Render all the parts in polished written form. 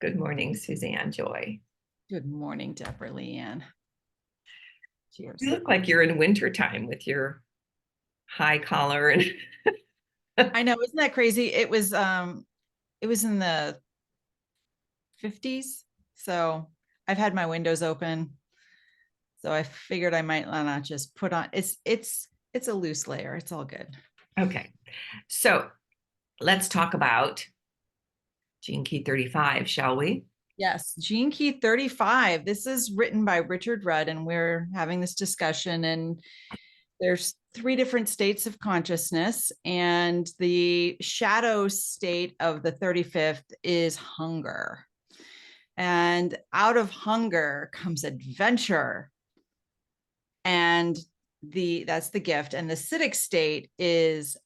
Good morning, Suzanne Joy. Good morning, Deborah Leanne. Cheers. You look like you're in wintertime with your high collar and I know, isn't that crazy? It was in the 50s. So I've had my windows open. So I figured I might not just put on it's a loose layer. It's all good. okay. So let's talk about Gene Key 35, shall we? Yes, Gene Key 35. This is written by Richard Rudd, and we're having this discussion. And there's three different states of consciousness, and the shadow state of the 35th is hunger. And out of hunger comes adventure. And that's the gift. And the Siddhic state is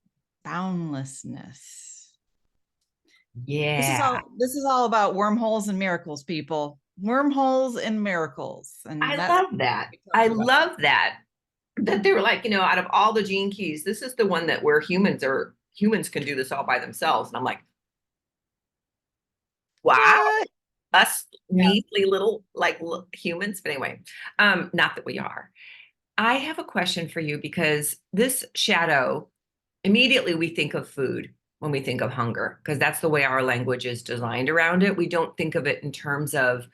boundlessness. Yeah. This is all about wormholes and miracles, people. Wormholes and miracles. And I that's love that. what I we talked about. love that they were like, out of all the gene keys, this is the one that where humans can do this all by themselves. And I'm like, wow, What? us Yeah. measly little humans. But anyway, not that we are. I have a question for you because this shadow, immediately we think of food when we think of hunger, because that's the way our language is designed around it. We don't think of it in terms of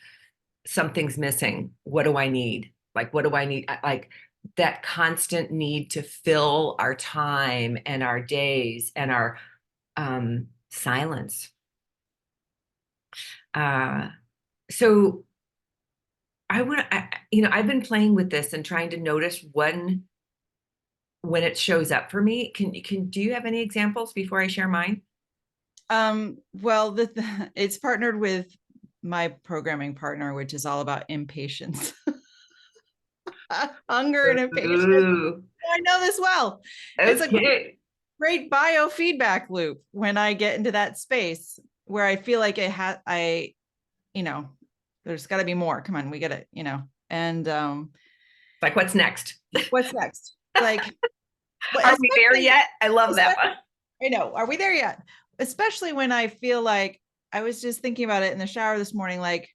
something's missing. What do I need? Like, what do I need? Like that constant need to fill our time and our days and our silence. Uh, so I've been playing with this and trying to notice when it shows up for me. Do you have any examples before I share mine? Well, it's partnered with my programming partner, which is all about impatience. Hunger and impatience. Ooh, I know this well. It's a okay. great biofeedback loop when I get into that space where I feel like there's got to be more. Come on, we get it, and Like, what's next? what's next? Like, but Are we there yet? I love that especially, one. I know, are we there yet? Especially when I feel like I was just thinking about it in the shower this morning, like,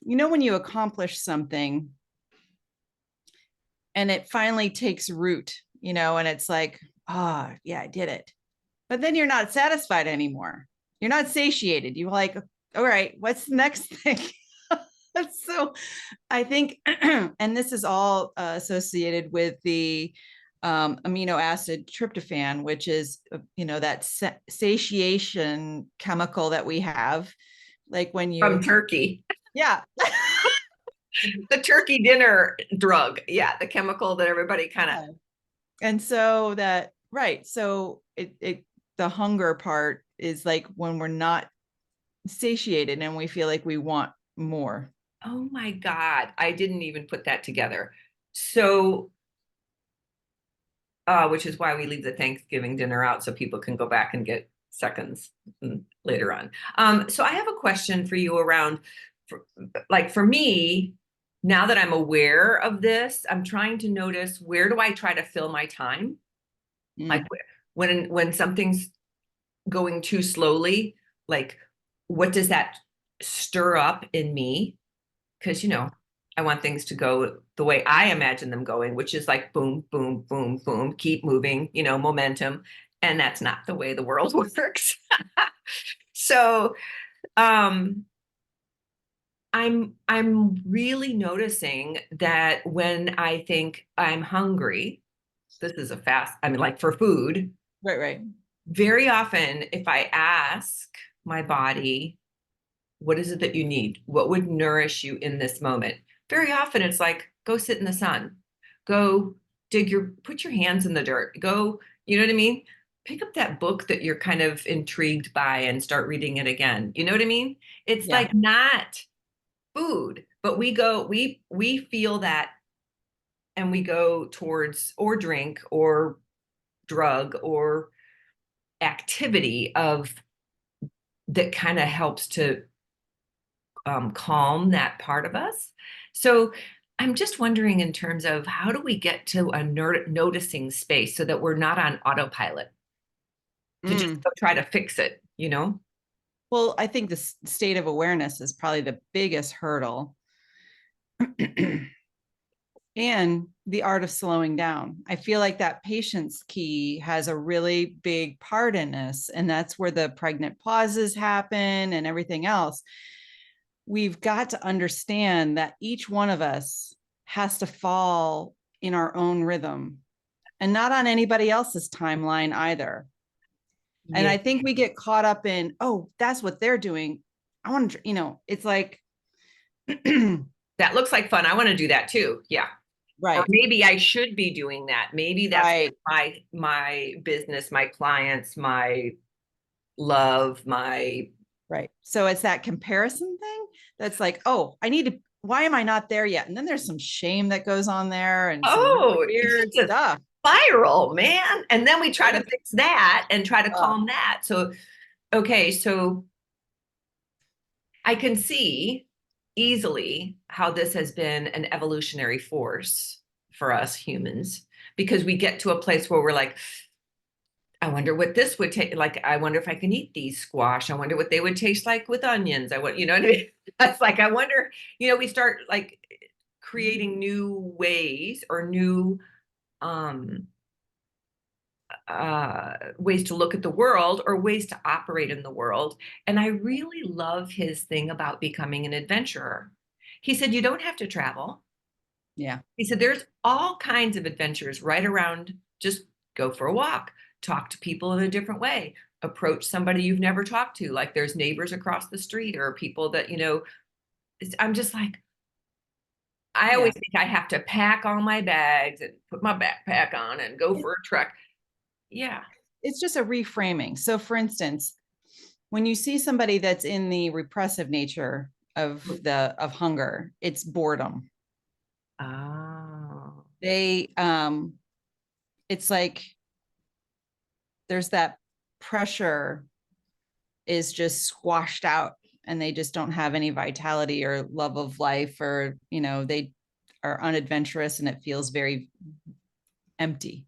when you accomplish something and it finally takes root, and it's like, oh, yeah, I did it. But then you're not satisfied anymore. You're not satiated. You're like, all right, what's the next thing? So I think, and this is all associated with the amino acid tryptophan, which is, that satiation chemical that we have. Like when From you, turkey. yeah. The turkey dinner drug. Yeah, the chemical that everybody kind of. And so that, right. So the hunger part is like when we're not satiated and we feel like we want more. Oh my God, I didn't even put that together. So, which is why we leave the Thanksgiving dinner out so people can go back and get seconds later on. So I have a question for you around, for me, now that I'm aware of this, I'm trying to notice, where do I try to fill my time? Like when something's going too slowly, like what does that stir up in me? Because I want things to go the way I imagine them going, which is like boom, boom, boom, boom, keep moving, momentum. And that's not the way the world works. So um I'm really noticing that when I think I'm hungry, this is like for food, Right. very often if I ask my body, what is it that you need? What would nourish you in this moment? Very often it's like, go sit in the sun, go put your hands in the dirt, go, you know what I mean? Pick up that book that you're kind of intrigued by and start reading it again. You know what I mean? It's Yeah. like not food, but we feel that and we go towards or drink or drug or activity of that kind of helps to calm that part of us. So I'm just wondering, in terms of how do we get to a noticing space so that we're not on autopilot to just go try to fix it, Well, I think the state of awareness is probably the biggest hurdle. And the art of slowing down. I feel like that patience key has a really big part in this. And that's where the pregnant pauses happen and everything else. We've got to understand that each one of us has to fall in our own rhythm and not on anybody else's timeline either. And Yeah. I think we get caught up in, oh, that's what they're doing. I want to, it's like, That looks like fun. I want to do that too. Yeah. Or right, maybe I should be doing that. Maybe that's right, my business, my clients, my love, my right. So it's that comparison thing that's like, oh, why am I not there yet? And then there's some shame that goes on there and some really it's weird just a stuff. spiral, man. And then we try to fix that and try to Uh, calm that. So, okay, so I can see easily how this has been an evolutionary force for us humans because we get to a place where we're like, I wonder what this would take. Like, I wonder if I can eat these squash. I wonder what they would taste like with onions. You know what I mean? That's like, I wonder, we start like creating new ways or new um ways to look at the world or ways to operate in the world. And I really love his thing about becoming an adventurer. He said, you don't have to travel. yeah. He said, there's all kinds of adventures right around. Just go for a walk, talk to people in a different way, approach somebody you've never talked to. Like there's neighbors across the street or people that, I'm just like, I Yeah. always think I have to pack all my bags and put my backpack on and go for a trek. Yeah. It's just a reframing. So for instance, when you see somebody that's in the repressive nature of hunger, it's boredom. Oh. They it's like there's that pressure is just squashed out and they just don't have any vitality or love of life, or they are unadventurous and it feels very empty.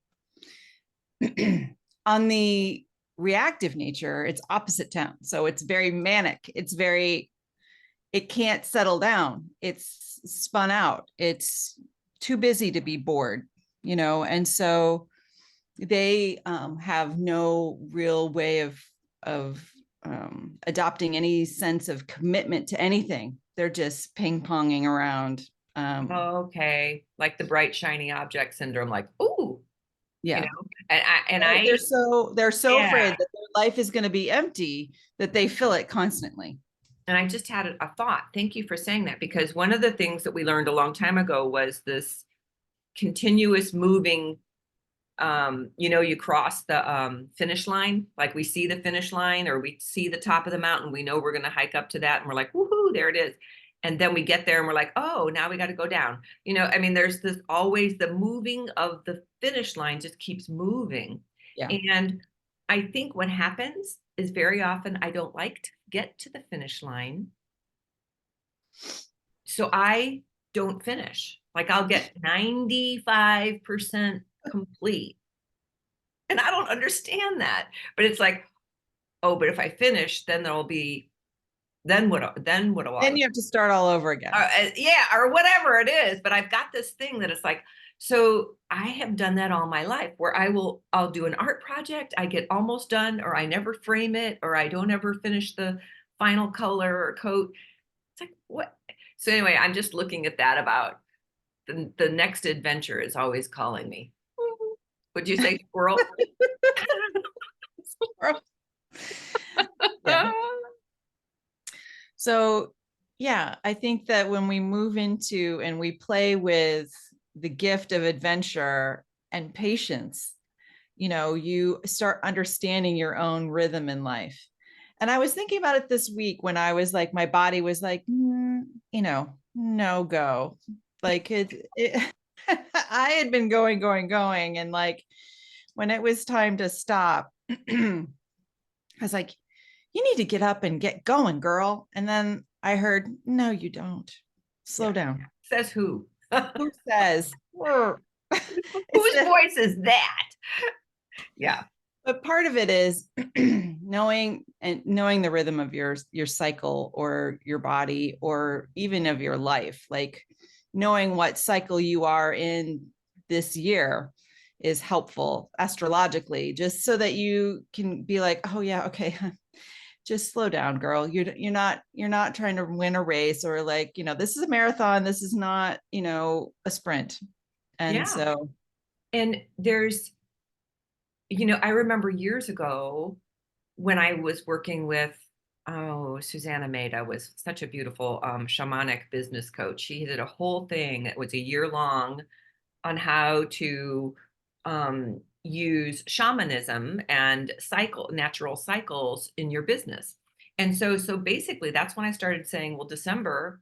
On the reactive nature, it's opposite town. So it's very manic. It can't settle down. It's spun out. It's too busy to be bored, and so they have no real way of adopting any sense of commitment to anything. They're just ping-ponging around. Okay. Like the bright, shiny object syndrome, like, ooh, Yeah. and They're so yeah. afraid that their life is going to be empty that they fill it constantly. And I just had a thought. Thank you for saying that, because one of the things that we learned a long time ago was this continuous moving. You cross the finish line, like we see the finish line or we see the top of the mountain. We know we're going to hike up to that and we're like, woohoo, there it is. And then we get there and we're like, oh, now we got to go down. There's this always the moving of the finish line just keeps moving. Yeah. And I think what happens is very often I don't like to get to the finish line. So I don't finish. Like I'll get 95% complete. And I don't understand that. But it's like, oh, but if I finish, then there'll be, then what do I? Then you have to start all over again. Yeah, or whatever it is. But I've got this thing that it's like, so I have done that all my life where I'll do an art project, I get almost done, or I never frame it, or I don't ever finish the final color or coat. It's like, what? So anyway, I'm just looking at that about the next adventure is always calling me. Would you say squirrel? Yeah. So, yeah, I think that when we move into and we play with the gift of adventure and patience, you start understanding your own rhythm in life. And I was thinking about it this week when I was like, my body was like, no go. Like I had been going. And like, when it was time to stop, I was like, you need to get up and get going, girl. And then I heard, no, you don't. Slow down. Says who? Who says? Whose voice is that? Yeah. But part of it is knowing the rhythm of your cycle or your body or even of your life. Like knowing what cycle you are in this year is helpful astrologically, just so that you can be like, oh yeah, okay, just slow down, girl. You're not trying to win a race, or like, this is a marathon. This is not, a sprint. And Yeah. so, And there's, I remember years ago when I was working with, Susanne and Deborah was such a beautiful shamanic business coach. She did a whole thing that was a year long on how to use shamanism and natural cycles in your business. And so basically that's when I started saying, well, December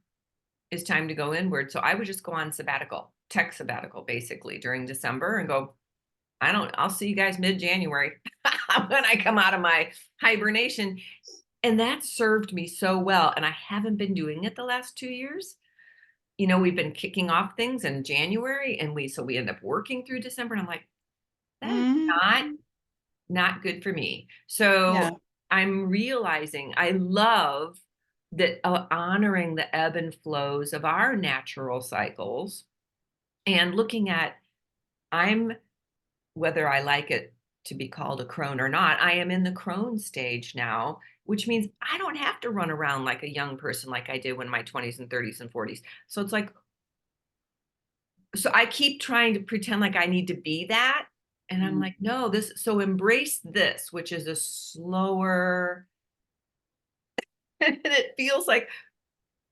is time to go inward. So I would just go on tech sabbatical basically during December and go, I'll see you guys mid-January when I come out of my hibernation. And that served me so well. And I haven't been doing it the last 2 years. We've been kicking off things in January and we end up working through December. And I'm like, that is not mhm, not good for me. So yeah. I'm realizing I love that, honoring the ebb and flows of our natural cycles and looking at, I'm whether I like it to be called a crone or not, I am in the crone stage now, which means I don't have to run around like a young person like I did when my 20s and 30s and 40s. So it's like, so I keep trying to pretend like I need to be that. And I'm Mhm. like, no, so embrace this, which is a slower, and it feels like,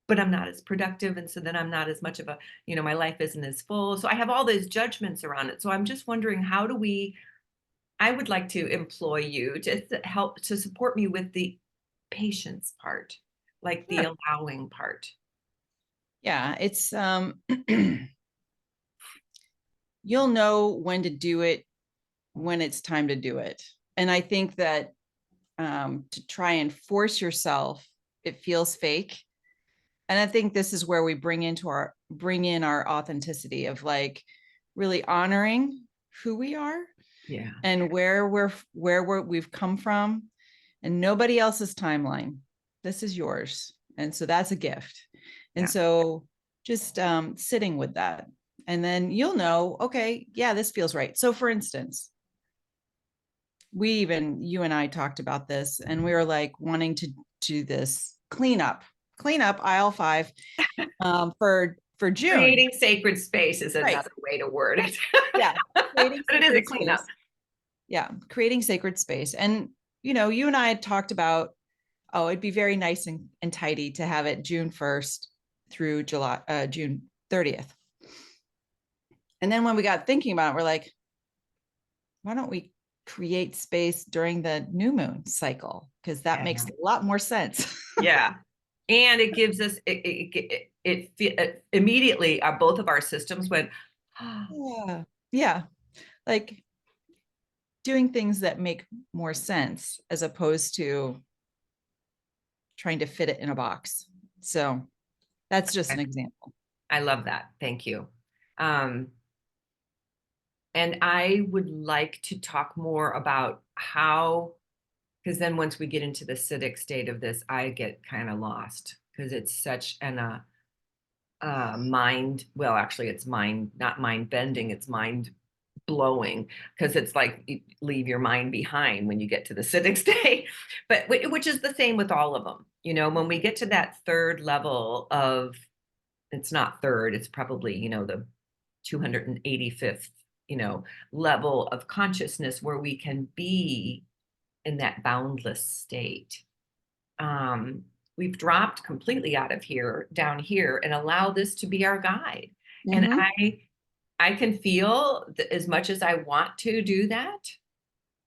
but I'm not as productive. And so then I'm not as much of my life isn't as full. So I have all those judgments around it. So I'm just wondering, I would like to employ you to help to support me with the patience part, like the Sure. allowing part. Yeah, it's you'll know when to do it when it's time to do it. And I think that to try and force yourself, it feels fake. And I think this is where we bring in our authenticity of like really honoring who we are Yeah. and we've come from, and nobody else's timeline. This is yours. And so that's a gift. And Yeah. so just sitting with that. And then you'll know, okay, yeah, this feels right. So for instance, you and I talked about this, and we were like wanting to do this cleanup aisle 5 for June. Creating sacred space is Right. another way to word it. Yeah. Creating But it is a sacred cleanup. space. Yeah. Creating sacred space. And, you and I had talked about, oh, it'd be very nice and tidy to have it June 1st through June 30th. And then when we got thinking about it, we're like, why don't we create space during the new moon cycle? Because that Yeah. makes a lot more sense. Yeah. And it gives us it immediately, both of our systems went, Yeah. Yeah. Like doing things that make more sense as opposed to trying to fit it in a box. So that's just an example. I love that. Thank you. Um, and I would like to talk more about how, because then once we get into the acidic state of this, I get kind of lost because it's such mind, well, actually it's mind, not mind bending, it's mind blowing, because it's like you leave your mind behind when you get to the acidic state. But which is the same with all of them. When we get to that third level of, it's not third, it's probably, the 285th, level of consciousness where we can be in that boundless state. We've dropped completely out of here, down here, and allow this to be our guide. And Mm-hmm. I can feel that as much as I want to do that,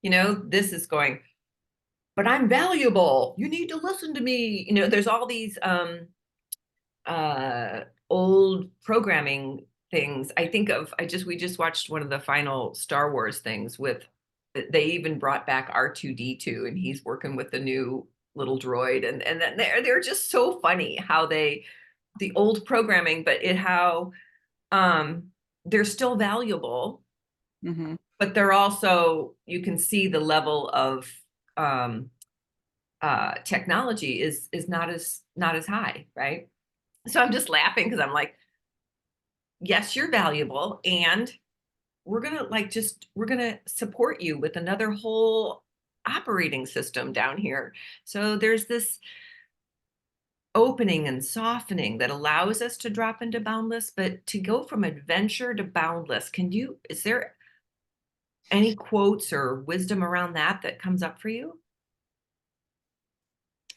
this is going, but I'm valuable. You need to listen to me. There's all these old programming things. We just watched one of the final Star Wars things with, they even brought back R2D2 and he's working with the new little droid, and then they're just so funny how the old programming, but how um they're still valuable, Mm-hmm. but they're also, you can see the level of um technology is not as high, right? So I'm just laughing because I'm like, yes, you're valuable, and we're gonna support you with another whole operating system down here. So there's this opening and softening that allows us to drop into boundless, but to go from adventure to boundless, is there any quotes or wisdom around that comes up for you?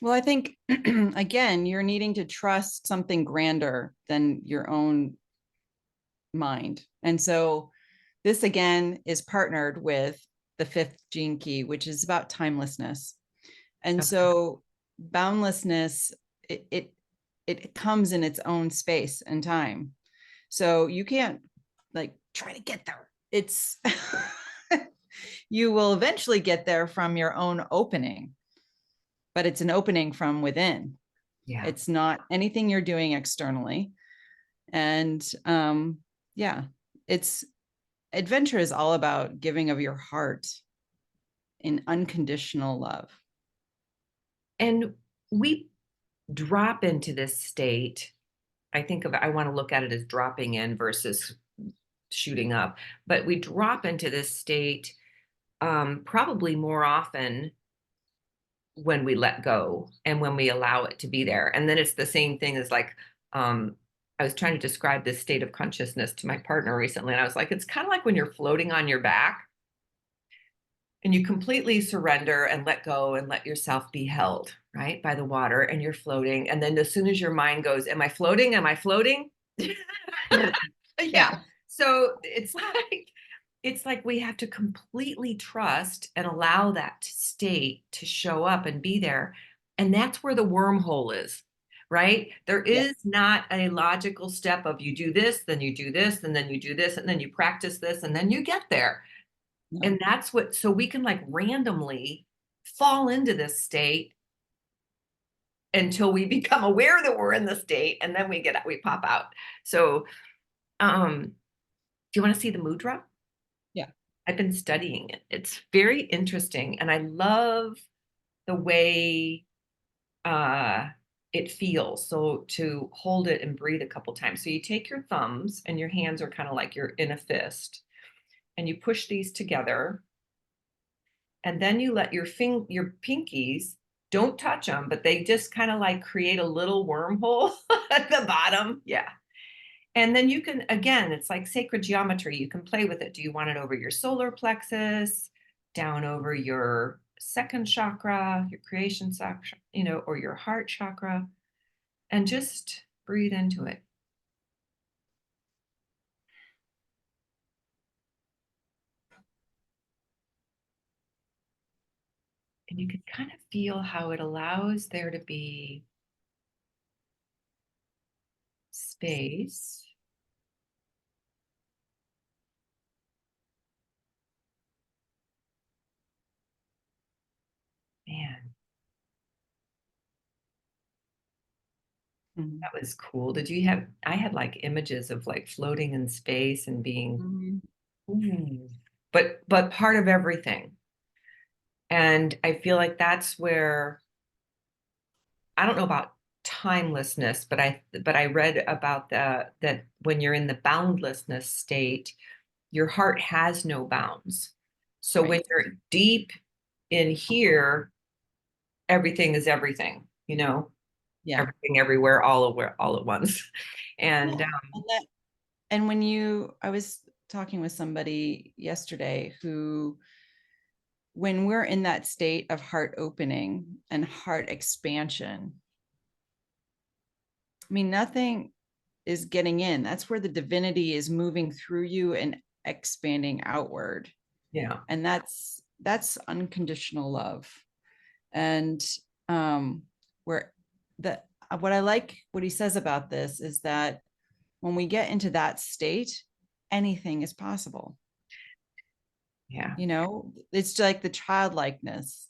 Well, I think again, you're needing to trust something grander than your own mind. And so this again is partnered with the fifth gene key, which is about timelessness. And Okay. so boundlessness, it comes in its own space and time. So you can't like try to get there. It's you will eventually get there from your own opening, but it's an opening from within. Yeah. It's not anything you're doing externally. And yeah, it's adventure is all about giving of your heart in unconditional love. And we drop into this state. I want to look at it as dropping in versus shooting up, but we drop into this state probably more often when we let go and when we allow it to be there. And then it's the same thing as like, um, I was trying to describe this state of consciousness to my partner recently, and I was like, it's kind of like when you're floating on your back and you completely surrender and let go and let yourself be held, right, by the water, and you're floating. And then as soon as your mind goes, am I floating? Am I floating? Yeah. Yeah. So it's like we have to completely trust and allow that state to show up and be there. And that's where the wormhole is, right? There Yeah. is not a logical step of you do this, then you do this, and then you do this, and then you practice this, and then you get there. No. And that's what, so we can like randomly fall into this state until we become aware that we're in the state, and then we pop out. So, do you want to see the mudra? Yeah. I've been studying it. It's very interesting, and I love the way uh, it feels. So to hold it and breathe a couple times. So you take your thumbs, and your hands are kind of like you're in a fist, and you push these together, and then you let your pinkies, don't touch them, but they just kind of like create a little wormhole at the bottom. Yeah. And then you can, again, it's like sacred geometry. You can play with it. Do you want it over your solar plexus, down over your second chakra, your creation chakra, or your heart chakra? And just breathe into it. And you can kind of feel how it allows there to be space. Man, Mhm. that was cool. I had like images of like floating in space and being, Mhm. ooh, but part of everything. And I feel like that's where, I don't know about timelessness, but I read about that when you're in the boundlessness state, your heart has no bounds. So when Right. you're deep in here, everything is everything, Yeah. everything everywhere, all at once. And Yeah. And when I was talking with somebody yesterday who, when we're in that state of heart opening and heart expansion, I mean, nothing is getting in. That's where the divinity is moving through you and expanding outward. yeah, And that's unconditional love. And where the what I like what he says about this is that when we get into that state, anything is possible. yeah, It's like the childlikeness.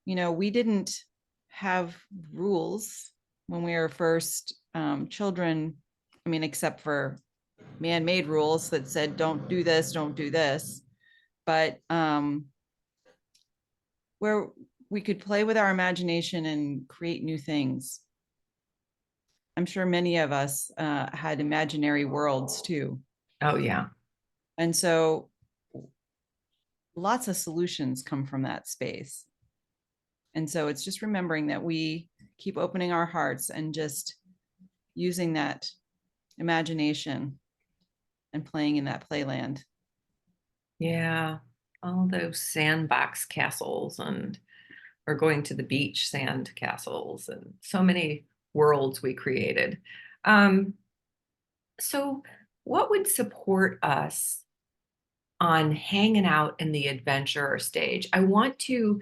We didn't have rules when we were first children. I mean, except for man-made rules that said don't do this, don't do this. but where we could play with our imagination and create new things. I'm sure many of us had imaginary worlds too. Oh, yeah. And so lots of solutions come from that space. And so it's just remembering that we keep opening our hearts and just using that imagination and playing in that playland. Yeah. All those sandbox castles and or going to the beach sand castles and so many worlds we created. Um, so what would support us on hanging out in the adventure stage? I want to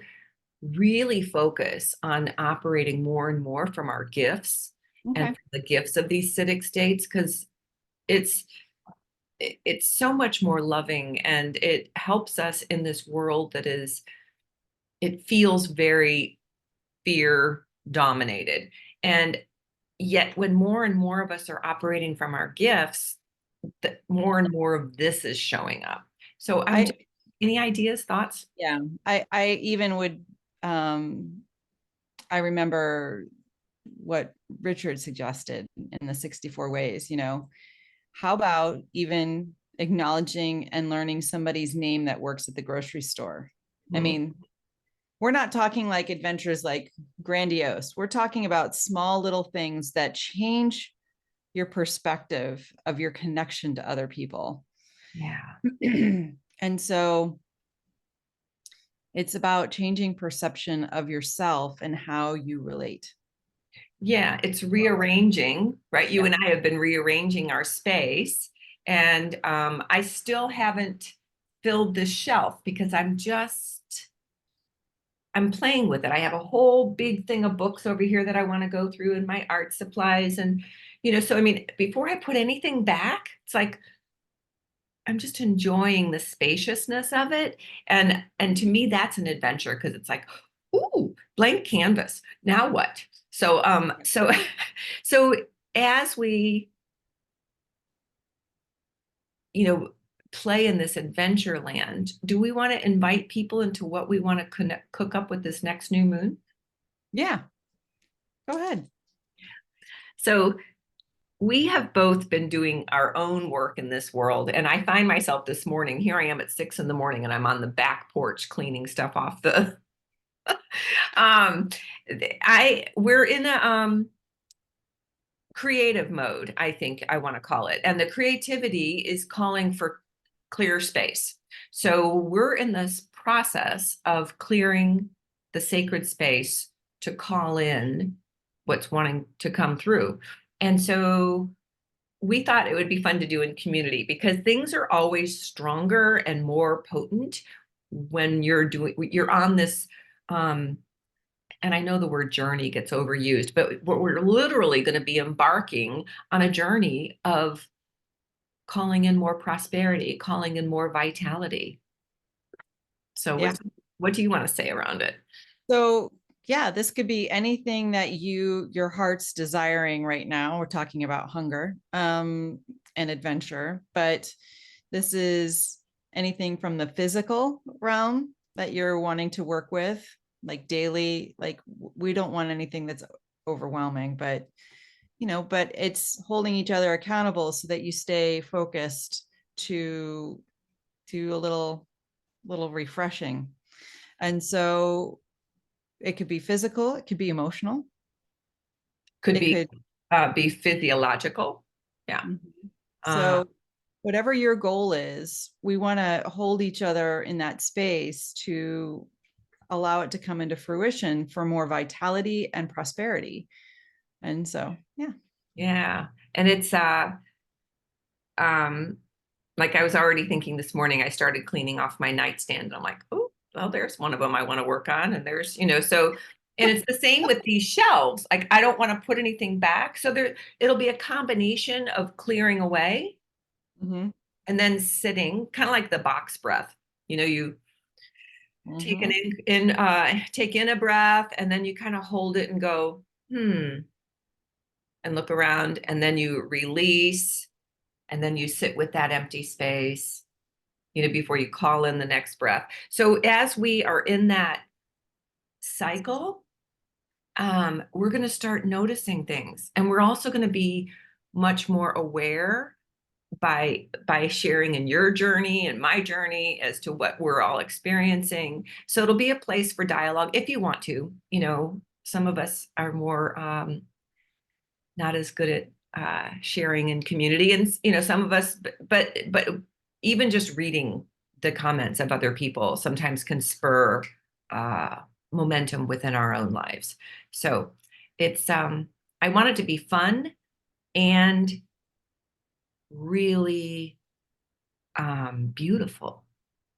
really focus on operating more and more from our gifts and Okay. from the gifts of these citic states because it's it's so much more loving and it helps us in this world that is it feels very fear dominated. And yet when more and more of us are operating from our gifts, that more and more of this is showing up. So I'm I just, any ideas, thoughts? yeah, I even would I remember what Richard suggested in the 64 ways, how about even acknowledging and learning somebody's name that works at the grocery store? I Mhm. mean, we're not talking like adventures like grandiose. We're talking about small little things that change your perspective of your connection to other people. Yeah. And so it's about changing perception of yourself and how you relate. Yeah, it's rearranging, right? You Yeah. and I have been rearranging our space, and I still haven't filled this shelf because I'm playing with it. I have a whole big thing of books over here that I want to go through and my art supplies and so I mean, before I put anything back, it's like I'm just enjoying the spaciousness of it. And to me that's an adventure because it's like, ooh, blank canvas. Now what? So so as we, you know, play in this adventure land, do we want to invite people into what we want to cook up with this next new moon? Yeah. Go ahead. So we have both been doing our own work in this world. And I find myself this morning, here I am at 6 in the morning and I'm on the back porch cleaning stuff off the um we're in a creative mode, I think I want to call it. And the creativity is calling for clear space. So we're in this process of clearing the sacred space to call in what's wanting to come through. And so we thought it would be fun to do in community because things are always stronger and more potent when you're on this and I know the word journey gets overused, but we're literally going to be embarking on a journey of calling in more prosperity, calling in more vitality. So Yeah. what do you want to say around it? So, yeah, this could be anything that your heart's desiring right now. We're talking about hunger and adventure, but this is anything from the physical realm that you're wanting to work with, like daily. Like we don't want anything that's overwhelming, but but it's holding each other accountable so that you stay focused to a little refreshing. And so it could be physical, it could be emotional, Could it could. be physiological. Yeah. Mhm. Uh, So whatever your goal is, we want to hold each other in that space to allow it to come into fruition for more vitality and prosperity. And so, yeah. yeah. And it's um like I was already thinking this morning, I started cleaning off my nightstand. I'm like, oh, well, there's one of them I want to work on. And there's, so, and it's the same with these shelves. Like I don't want to put anything back. So it'll be a combination of clearing away Mm-hmm. and then sitting, kind of like the box breath. You take Mm-hmm. take in a breath and then you kind of hold it and go, and look around and then you release and then you sit with that empty space before you call in the next breath. So as we are in that cycle, we're going to start noticing things, and we're also going to be much more aware by sharing in your journey and my journey as to what we're all experiencing. So it'll be a place for dialogue if you want to. Some of us are more not as good at sharing in community, and some of us, but even just reading the comments of other people sometimes can spur momentum within our own lives. So it's I want it to be fun and really beautiful.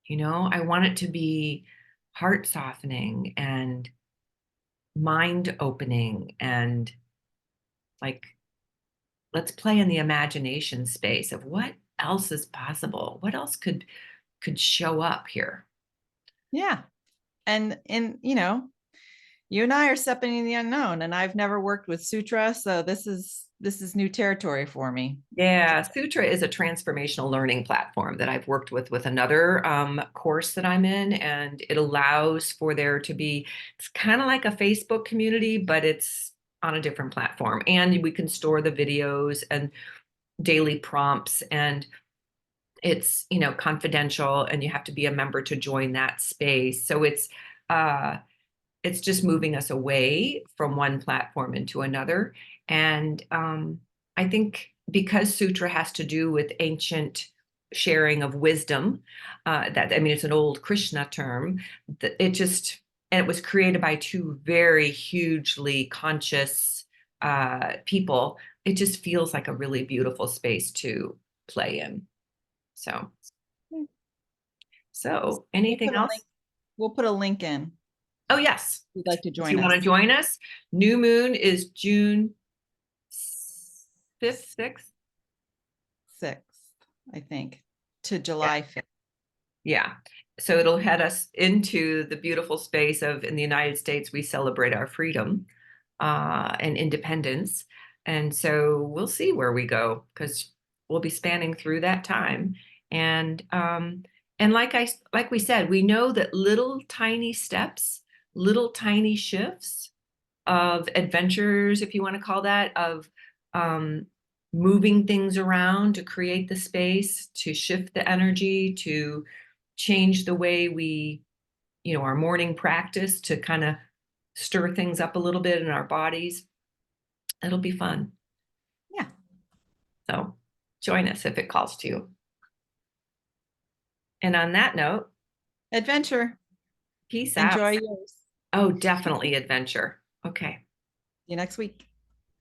I want it to be heart softening and mind opening, and like, let's play in the imagination space of what else is possible, what else could show up here. Yeah. And you and I are stepping in the unknown, and I've never worked with sutra, so this is new territory for me. Yeah, Sutra is a transformational learning platform that I've worked with another course that I'm in, and it allows for there to be, it's kind of like a Facebook community, but it's on a different platform, and we can store the videos and daily prompts, and it's confidential, and you have to be a member to join that space. So it's just moving us away from one platform into another. And I think because sutra has to do with ancient sharing of wisdom, it's an old Krishna term, that and it was created by two very hugely conscious people. It just feels like a really beautiful space to play in. So anything else? We'll put a link in. Oh, yes. If you'd like to If join you us. want to join us, new moon is June 5th, 6th. 6th, I think, to July 5th. Yeah. So it'll head us into the beautiful space of, in the United States, we celebrate our freedom and independence. And so we'll see where we go, because we'll be spanning through that time. And like we said, we know that little tiny steps, little tiny shifts of adventures, if you want to call that, of moving things around to create the space, to shift the energy, to change the way we, our morning practice, to kind of stir things up a little bit in our bodies. It'll be fun. Yeah. So join us if it calls to you. And on that note, adventure. Peace Enjoy out. yours. Oh, definitely adventure. Okay. See you next week.